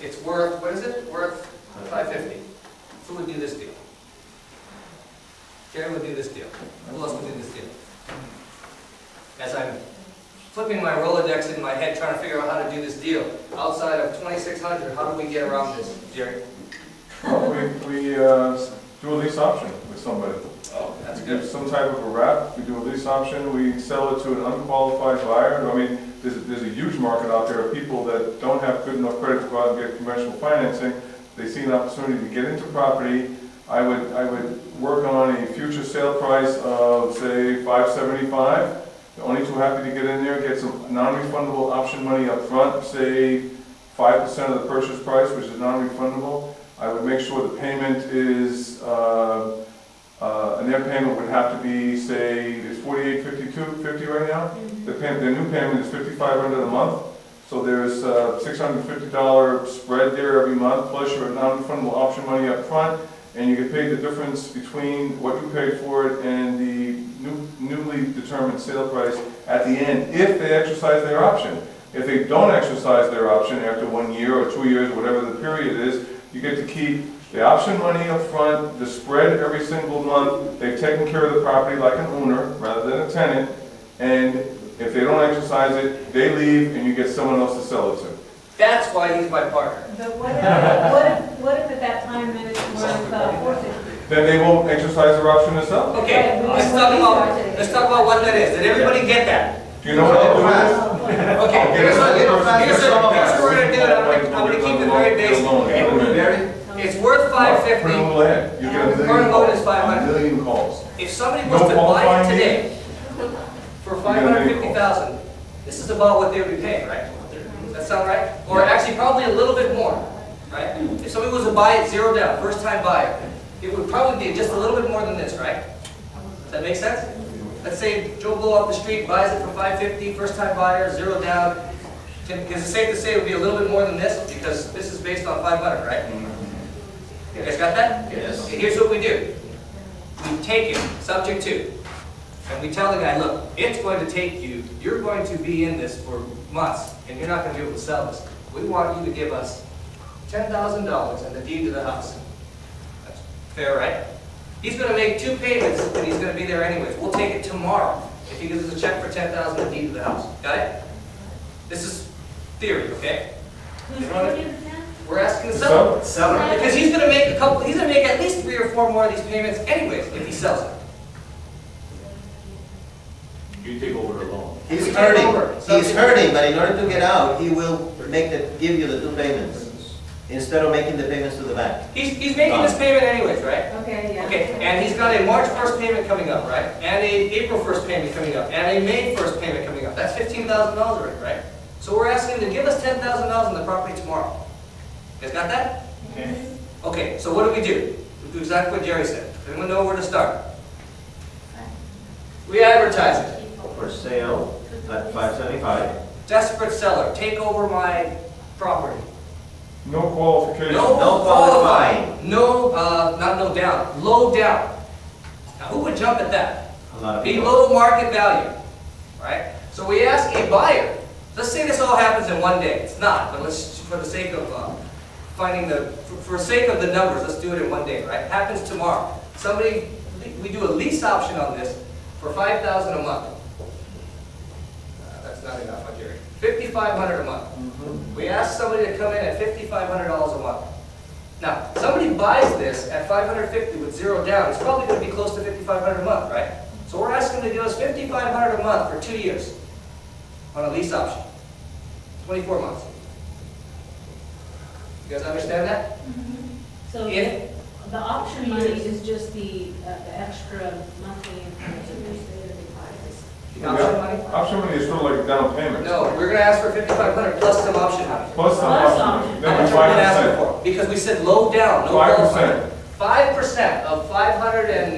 It's worth, what is it? Worth $550. Who would do this deal? Jerry would do this deal. Who else would do this deal? As I'm flipping my Rolodex in my head, trying to figure out how to do this deal, outside of 2,600, how do we get around this, Jerry? Well, we do a lease option with somebody. Oh, that's We good. give some type of a wrap, we do a lease option, we sell it to an unqualified buyer. I mean, there's a huge market out there of people that don't have good enough credit to go out and get conventional financing. They see an opportunity to get into property. I would work on a future sale price of, say, $575. The only too happy to get in there, get some non-refundable option money up front, say 5% of the purchase price, which is non-refundable. I would make sure the payment is, and their payment would have to be, say, it's $48.50 right now. The new payment is $5,500 a month. So there's $650 spread there every month, plus your non-refundable option money up front, and you get paid the difference between what you paid for it and the newly determined sale price at the end, if they exercise their option. If they don't exercise their option after 1 year or 2 years, whatever the period is, you get to keep the option money up front, the spread every single month. They've taken care of the property like an owner rather than a tenant, and if they don't exercise it, they leave and you get someone else to sell it to. That's why he's my partner. But what if at that time then it's worth $450? Then they won't exercise their option to sell. Okay, let's talk about what that is. Did everybody get that? Do you know what that is? Okay, here's what we're going to do. I'm going to keep it very basic. It's worth $550. Put it a little ahead. You get a Current loan is $500. million calls. If somebody was to buy it today for $550,000, this is about what they would be paying, right? Does that sound right? Or actually probably a little bit more, right? If somebody was to buy it zero down, first time buyer, it would probably be just a little bit more than this, right? Does that make sense? Let's say Joe Blow off the street buys it for $550, first time buyer, zero down. Is it safe to say it would be a little bit more than this? Because this is based on $500, right? You guys got that? Yes. Okay, here's what we do. We take it, subject to, and we tell the guy, look, it's going to take you, you're going to be in this for months, and you're not going to be able to sell this. We want you to give us $10,000 and the deed to the house. That's fair, right? He's going to make 2 payments, and he's going to be there anyways. We'll take it tomorrow if he gives us a check for $10,000 and the deed to the house. Got it? This is theory, okay? Who's going to do the 10? We're asking the seller. Because he's going to make at least 3 or 4 more of these payments anyways if he sells it. You take over the loan. He's hurting. He's hurting, but in order to get out, he will give you the 2 payments instead of making the payments to the bank. He's making this payment anyways, right? Okay, yeah. Okay, and he's got a March 1st payment coming up, right? And a April 1st payment coming up, and a May 1st payment coming up. That's $15,000 already, right? So we're asking him to give us $10,000 on the property tomorrow. You guys got that? Okay. Okay, so what do? We do exactly what Jerry said. Does anyone know where to start? We advertise it. For sale at $575. Desperate seller, take over my property. No qualification. No qualifying. qualifying. No, not no down. Low down. Now who would jump at that? A lot of people. Below market value, right? So we ask a buyer. Let's say this all happens in one day. It's not, but let's, for the sake of for the sake of the numbers, let's do it in one day, right? It happens tomorrow. We do a lease option on this for $5,000 a month. That's not enough, Jerry. $5,500 a month. We ask somebody to come in at $5,500 a month. Now, somebody buys this at $550 with zero down. It's probably going to be close to $5,500 a month, right? So we're asking them to give us $5,500 a month for 2 years on a lease option. 24 months. You guys understand that? So If- the option money is just the extra monthly The option money? Option money is sort of like a down payment. No, we're going to ask for $5,500 plus some option money. Plus some Plus option. option. Then How much we are we going to ask 5%. for? Because we said low down, no 5%. qualifying. 5% of $550,000